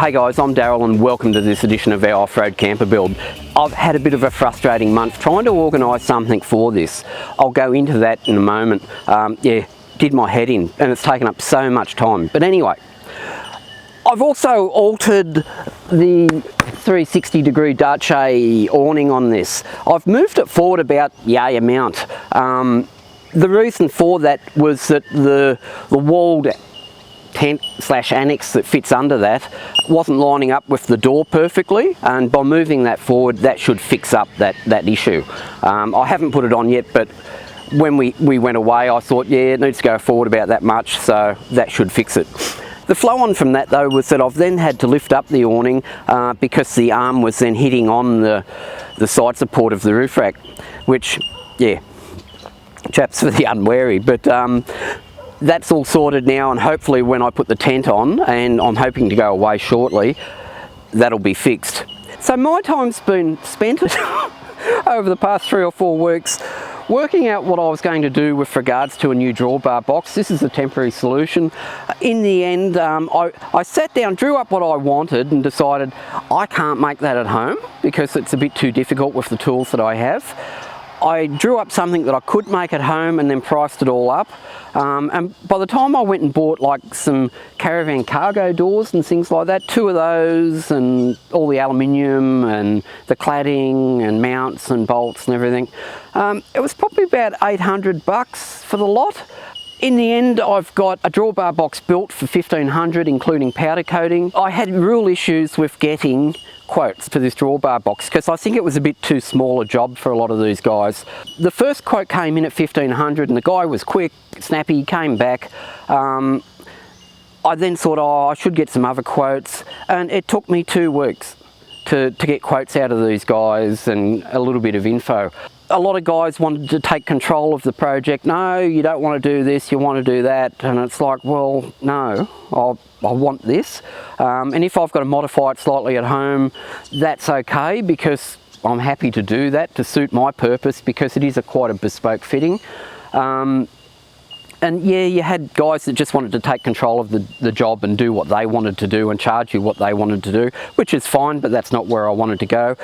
Hey guys, I'm Daryl and welcome to this edition of our Off-Road Camper build. I've had a bit of a frustrating month trying to organise something for this. I'll go into that in a moment. Yeah, did my head in and it's taken up so much time. But anyway, I've also altered the 360-degree Dace awning on this. I've moved it forward about yay amount. The reason for that was that the walled tent slash annex that fits under that wasn't lining up with the door perfectly, and by moving that forward that should fix up that issue. I haven't put it on yet, but when we went away I thought, yeah, it needs to go forward about that much, so that should fix it. The flow on from that though was that I've then had to lift up the awning because the arm was then hitting on the side support of the roof rack, which, yeah, chaps for the unwary, but that's all sorted now, and hopefully when I put the tent on, and I'm hoping to go away shortly, that'll be fixed. So my time's been spent over the past 3 or 4 weeks working out what I was going to do with regards to a new drawbar box. This is a temporary solution. In the end, I sat down, drew up what I wanted and decided I can't make that at home because it's a bit too difficult with the tools that I have. I drew up something that I could make at home and then priced it all up. And by the time I went and bought like some caravan cargo doors and things like that, 2 of those and all the aluminium and the cladding and mounts and bolts and everything, it was probably about $800 for the lot. In the end, I've got a drawbar box built for $1,500, including powder coating. I had real issues with getting quotes for this drawbar box because I think it was a bit too small a job for a lot of these guys. The first quote came in at $1,500 and the guy was quick, snappy, came back. I then thought, oh, I should get some other quotes, and it took me 2 weeks to get quotes out of these guys and a little bit of info. A lot of guys wanted to take control of the project. No, you don't want to do this, you want to do that. And it's like, well, no, I want this. And if I've got to modify it slightly at home, that's okay, because I'm happy to do that to suit my purpose, because it is quite a bespoke fitting. And yeah, you had guys that just wanted to take control of the job and do what they wanted to do and charge you what they wanted to do, which is fine, but that's not where I wanted to go.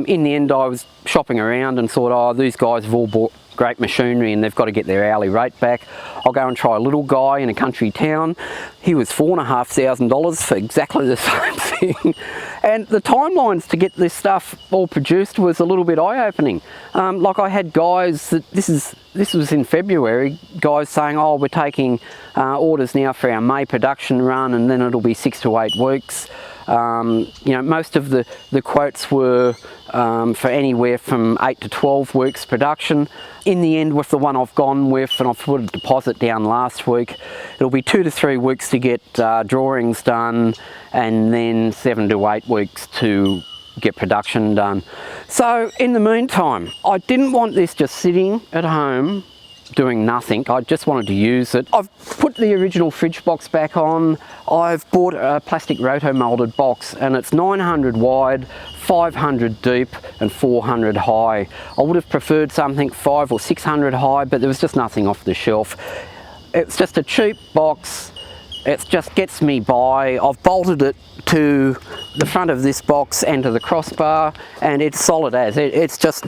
In the end, I was shopping around and thought, oh, these guys have all bought great machinery and they've got to get their hourly rate back. I'll go and try a little guy in a country town. He was $4,500 for exactly the same thing. And the timelines to get this stuff all produced was a little bit eye-opening. Like I had guys, this was in February, guys saying, oh, we're taking orders now for our May production run, and then it'll be 6 to 8 weeks. You know, most of the quotes were for anywhere from 8 to 12 weeks production. In the end, with the one I've gone with, and I've put a deposit down last week, it'll be 2 to 3 weeks to get drawings done, and then 7 to 8 weeks to get production done. So in the meantime, I didn't want this just sitting at home doing nothing. I just wanted to use it. I've put the original fridge box back on. I've bought a plastic roto molded box, and it's 900 wide, 500 deep and 400 high. I would have preferred something 500 or 600 high, but there was just nothing off the shelf. It's just a cheap box. It just gets me by. I've bolted it to the front of this box and to the crossbar, and it's solid as. It's just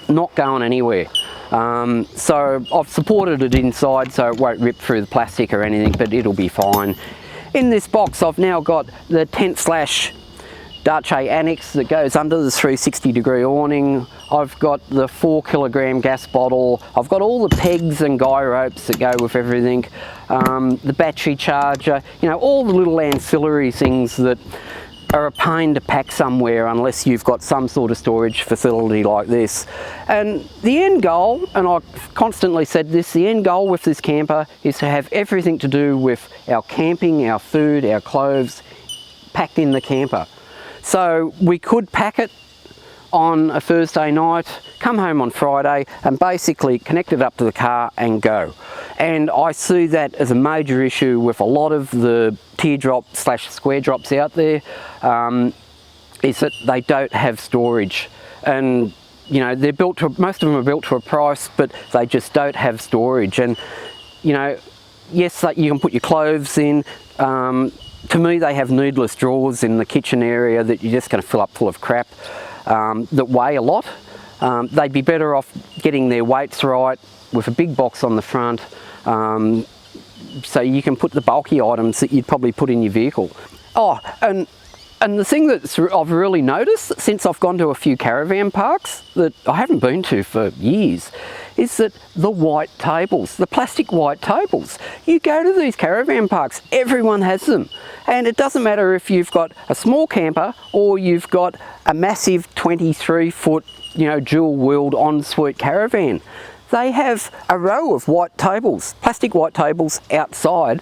not going anywhere. So I've supported it inside so it won't rip through the plastic or anything, but it'll be fine. In this box I've now got the tent slash Dace annex that goes under the 360-degree awning. I've got the 4 kilogram gas bottle. I've got all the pegs and guy ropes that go with everything. The battery charger, you know, all the little ancillary things that are a pain to pack somewhere unless you've got some sort of storage facility like this. And the end goal, and I've constantly said this, the end goal with this camper is to have everything to do with our camping, our food, our clothes packed in the camper. So we could pack it on a Thursday night, come home on Friday and basically connect it up to the car and go. And I see that as a major issue with a lot of the teardrop slash square drops out there, is that they don't have storage. And you know, they're built to, most of them are built to a price, but they just don't have storage. And you know, yes, you can put your clothes in, to me, they have needless drawers in the kitchen area that you're just going to fill up full of crap that weigh a lot. They'd be better off getting their weights right with a big box on the front, so you can put the bulky items that you'd probably put in your vehicle. Oh, and the thing that I've really noticed since I've gone to a few caravan parks that I haven't been to for years is that the white tables, the plastic white tables. You go to these caravan parks, everyone has them. And it doesn't matter if you've got a small camper or you've got a massive 23-foot, dual-wheeled en-suite caravan. They have a row of white tables, plastic white tables outside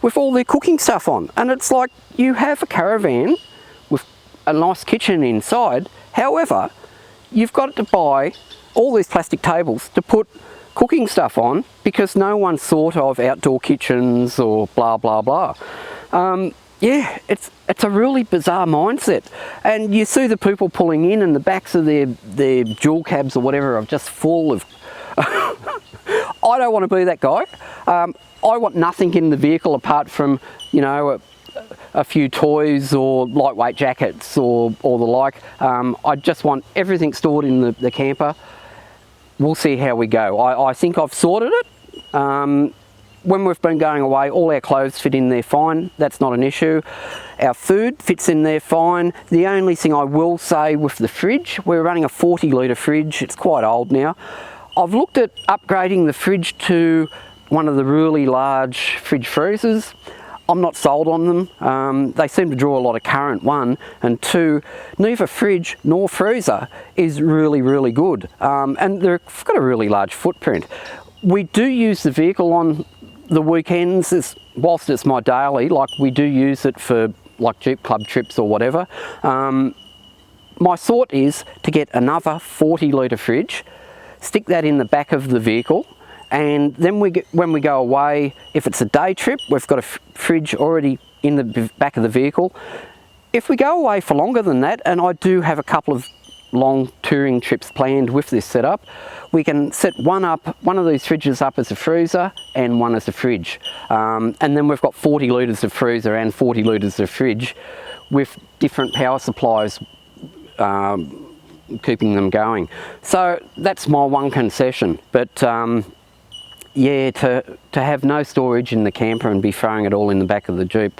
with all their cooking stuff on. And it's like you have a caravan with a nice kitchen inside. However, you've got to buy all these plastic tables to put cooking stuff on because no one's thought of outdoor kitchens or blah, blah, blah. Yeah, it's a really bizarre mindset. And you see the people pulling in and the backs of their dual cabs or whatever are just full of... I don't want to be that guy. I want nothing in the vehicle apart from, a few toys or lightweight jackets or the like. I just want everything stored in the camper. We'll see how we go. I think I've sorted it. When we've been going away, all our clothes fit in there fine. That's not an issue. Our food fits in there fine. The only thing I will say with the fridge, we're running a 40-litre fridge. It's quite old now. I've looked at upgrading the fridge to one of the really large fridge freezers. I'm not sold on them. They seem to draw a lot of current, one, and two, neither fridge nor freezer is really, really good. And they've got a really large footprint. We do use the vehicle on the weekends, whilst it's my daily, like we do use it for like Jeep Club trips or whatever. My thought is to get another 40-litre fridge, stick that in the back of the vehicle, and then when we go away, if it's a day trip, we've got a fridge already in the back of the vehicle. If we go away for longer than that, and I do have a couple of long touring trips planned with this setup, we can set one of these fridges up as a freezer and one as a fridge. And then we've got 40 litres of freezer and 40 litres of fridge with different power supplies keeping them going. So that's my one concession. But yeah, to have no storage in the camper and be throwing it all in the back of the Jeep,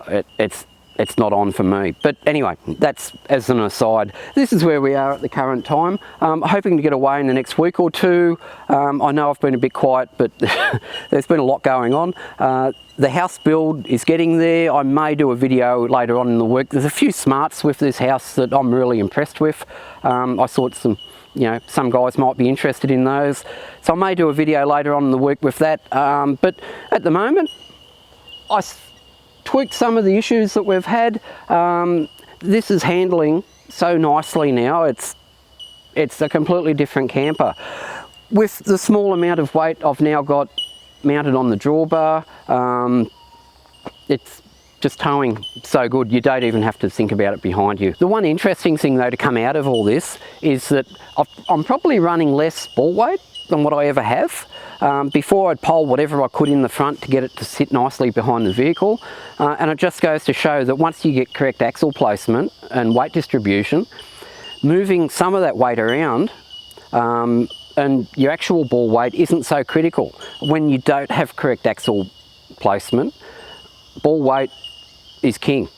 it's not on for me. But anyway, that's as an aside. This is where we are at the current time. Hoping to get away in the next week or two. I know I've been a bit quiet, but there's been a lot going on. The house build is getting there. I may do a video later on in the week. There's a few smarts with this house that I'm really impressed with. I thought some guys might be interested in those. So I may do a video later on in the week with that. But at the moment, I tweaked some of the issues that we've had. This is handling so nicely now. It's a completely different camper. With the small amount of weight I've now got mounted on the drawbar, it's just towing so good you don't even have to think about it behind you. The one interesting thing though to come out of all this is that I'm probably running less ball weight than what I ever have. Before I'd pole whatever I could in the front to get it to sit nicely behind the vehicle, and it just goes to show that once you get correct axle placement and weight distribution, moving some of that weight around and your actual ball weight isn't so critical. When you don't have correct axle placement, ball weight is king.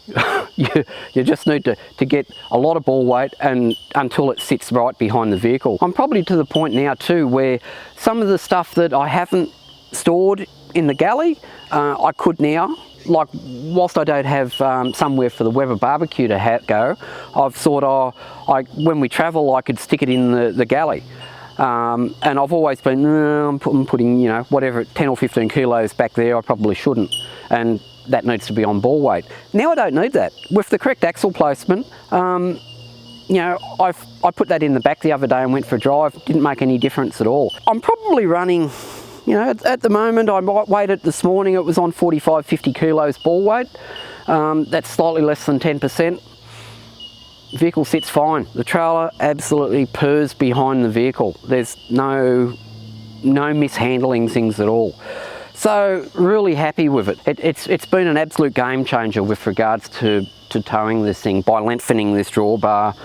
You just need to get a lot of ball weight and until it sits right behind the vehicle. I'm probably to the point now too where some of the stuff that I haven't stored in the galley, I could now. Like, whilst I don't have somewhere for the Weber barbecue to go, I've thought, when we travel, I could stick it in the galley. And I've always been, I'm putting, whatever, 10 or 15 kilos back there, I probably shouldn't. And that needs to be on ball weight. Now I don't need that. With the correct axle placement, I put that in the back the other day and went for a drive. Didn't make any difference at all. I'm probably running, at the moment, I might weighed it this morning, it was on 45, 50 kilos ball weight. That's slightly less than 10%. Vehicle sits fine. The trailer absolutely purrs behind the vehicle. There's no mishandling things at all. So really happy with it. It's been an absolute game changer with regards to towing this thing by lengthening this drawbar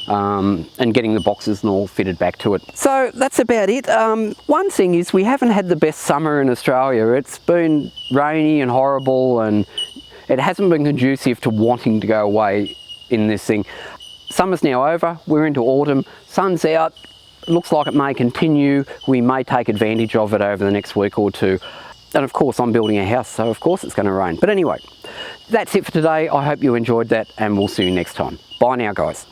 and getting the boxes and all fitted back to it. So that's about it. One thing is we haven't had the best summer in Australia. It's been rainy and horrible, and it hasn't been conducive to wanting to go away in this thing. Summer's now over, we're into autumn, sun's out, looks like it may continue. We may take advantage of it over the next week or two. And of course I'm building a house, so of course it's going to rain. But anyway, that's it for today. I hope you enjoyed that, and we'll see you next time. Bye now, guys.